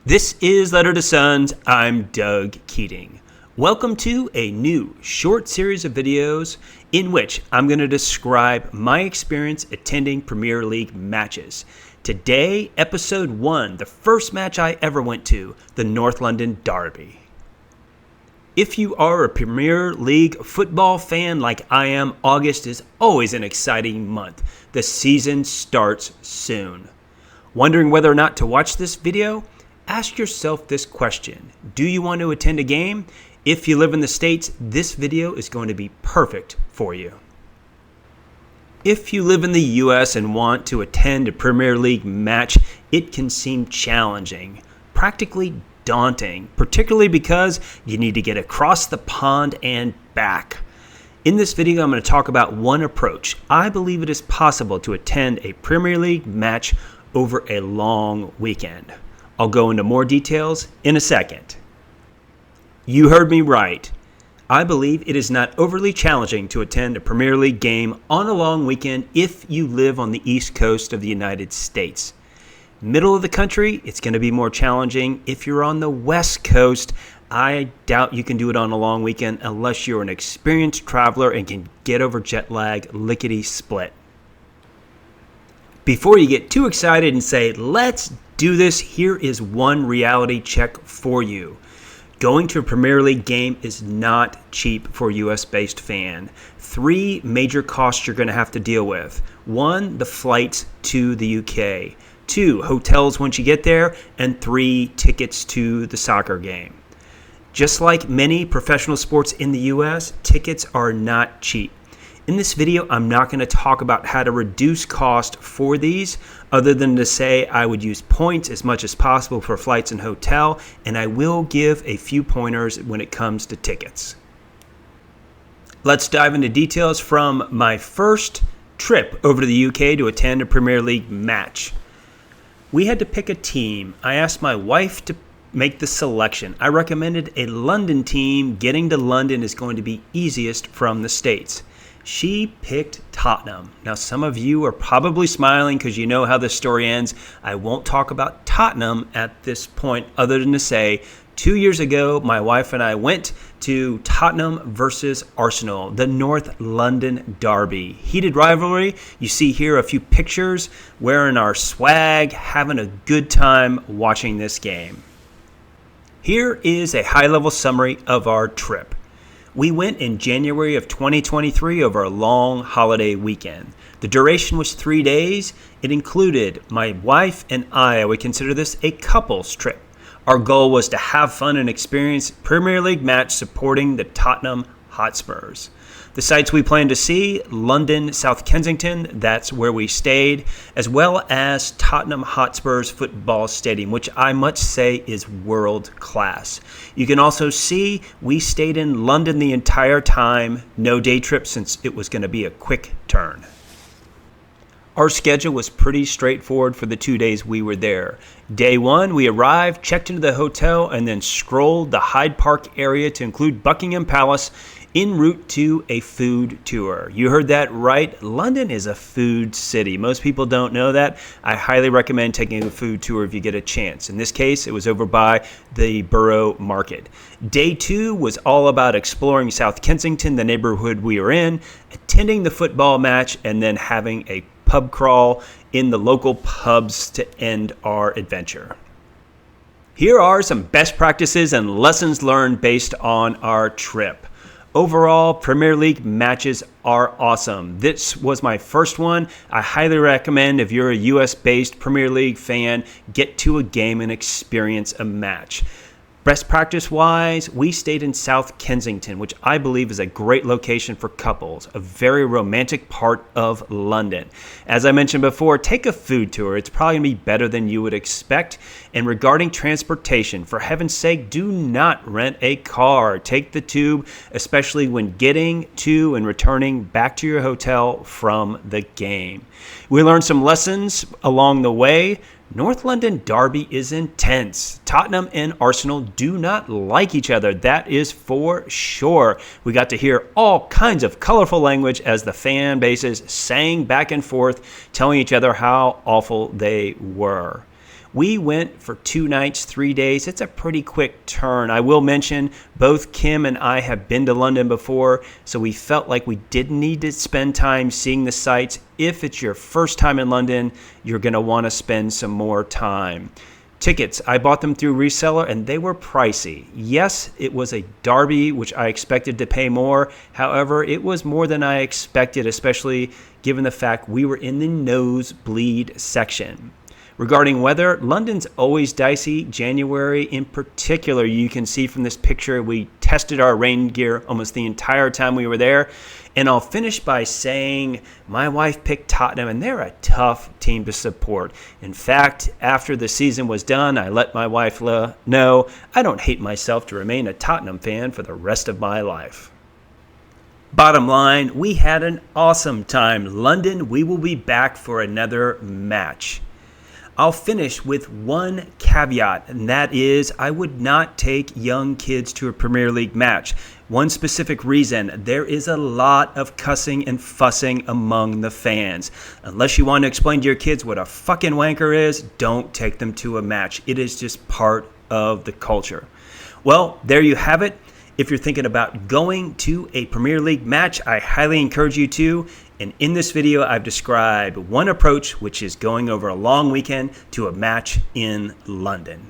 This is Letter to Sons. I'm Doug Keating. Welcome to a new short series of videos in which I'm going to describe my experience attending Premier League matches. Today, episode 1, the first match I ever went to, the North London Derby. If you are a Premier League football fan like I am, August is always an exciting month. The season starts soon. Wondering whether or not to watch this video? Ask yourself this question. Do you want to attend a game? If you live in the States, this video is going to be perfect for you. If you live in the US and want to attend a Premier League match, it can seem challenging, practically daunting, particularly because you need to get across the pond and back. In this video, I'm going to talk about one approach. I believe it is possible to attend a Premier League match over a long weekend. I'll go into more details in a second. You heard me right. I believe it is not overly challenging to attend a Premier League game on a long weekend if you live on the East Coast of the United States. Middle of the country, it's going to be more challenging. If you're on the West Coast, I doubt you can do it on a long weekend unless you're an experienced traveler and can get over jet lag lickety-split. Before you get too excited and say, let's do this, here is one reality check for you. Going to a Premier League game is not cheap for a US-based fan. 3 major costs you're going to have to deal with. 1, the flights to the UK. 2, hotels once you get there. And 3, tickets to the soccer game. Just like many professional sports in the US, tickets are not cheap. In this video, I'm not going to talk about how to reduce cost for these, other than to say I would use points as much as possible for flights and hotel, and I will give a few pointers when it comes to tickets. Let's dive into details from my first trip over to the UK to attend a Premier League match. We had to pick a team. I asked my wife to make the selection. I recommended a London team. Getting to London is going to be easiest from the States. She picked Tottenham. Now, some of you are probably smiling because you know how this story ends. I won't talk about Tottenham at this point other than to say 2 years ago, my wife and I went to Tottenham versus Arsenal, the North London Derby. Heated rivalry. You see here a few pictures wearing our swag, having a good time watching this game. Here is a high-level summary of our trip. We went in January of 2023 over a long holiday weekend. The duration was 3 days. It included my wife and I would consider this a couples trip. Our goal was to have fun and experience Premier League match supporting the Tottenham Hotspurs. The sites we planned to see, London, South Kensington, that's where we stayed, as well as Tottenham Hotspur's football stadium, which I must say is world class. You can also see we stayed in London the entire time, no day trip since it was going to be a quick turn. Our schedule was pretty straightforward for the 2 days we were there. Day 1, we arrived, checked into the hotel, and then strolled the Hyde Park area to include Buckingham Palace en route to a food tour. You heard that right. London is a food city. Most people don't know that. I highly recommend taking a food tour if you get a chance. In this case, it was over by the Borough Market. Day 2 was all about exploring South Kensington, the neighborhood we were in, attending the football match, and then having a pub crawl in the local pubs to end our adventure. Here are some best practices and lessons learned based on our trip. Overall, Premier League matches are awesome. This was my first one. I highly recommend if you're a US-based Premier League fan, get to a game and experience a match. Best practice-wise, we stayed in South Kensington, which I believe is a great location for couples, a very romantic part of London. As I mentioned before, take a food tour. It's probably going to be better than you would expect. And regarding transportation, for heaven's sake, do not rent a car. Take the tube, especially when getting to and returning back to your hotel from the game. We learned some lessons along the way. North London Derby is intense. Tottenham and Arsenal do not like each other. That is for sure. We got to hear all kinds of colorful language as the fan bases sang back and forth, telling each other how awful they were. We went for 2 nights, 3 days. It's a pretty quick turn. I will mention both Kim and I have been to London before, so we felt like we didn't need to spend time seeing the sights. If it's your first time in London, you're going to want to spend some more time. Tickets, I bought them through reseller and they were pricey. Yes, it was a derby, which I expected to pay more. However, it was more than I expected, especially given the fact we were in the nosebleed section. Regarding weather, London's always dicey. January in particular, you can see from this picture, we tested our rain gear almost the entire time we were there. And I'll finish by saying my wife picked Tottenham, and they're a tough team to support. In fact, after the season was done, I let my wife know I don't hate myself to remain a Tottenham fan for the rest of my life. Bottom line, we had an awesome time. London, we will be back for another match. I'll finish with one caveat, and that is I would not take young kids to a Premier League match. One specific reason, there is a lot of cussing and fussing among the fans. Unless you want to explain to your kids what a fucking wanker is, don't take them to a match. It is just part of the culture. Well, there you have it. If you're thinking about going to a Premier League match, I highly encourage you to. And in this video, I've described one approach, which is going over a long weekend to a match in London.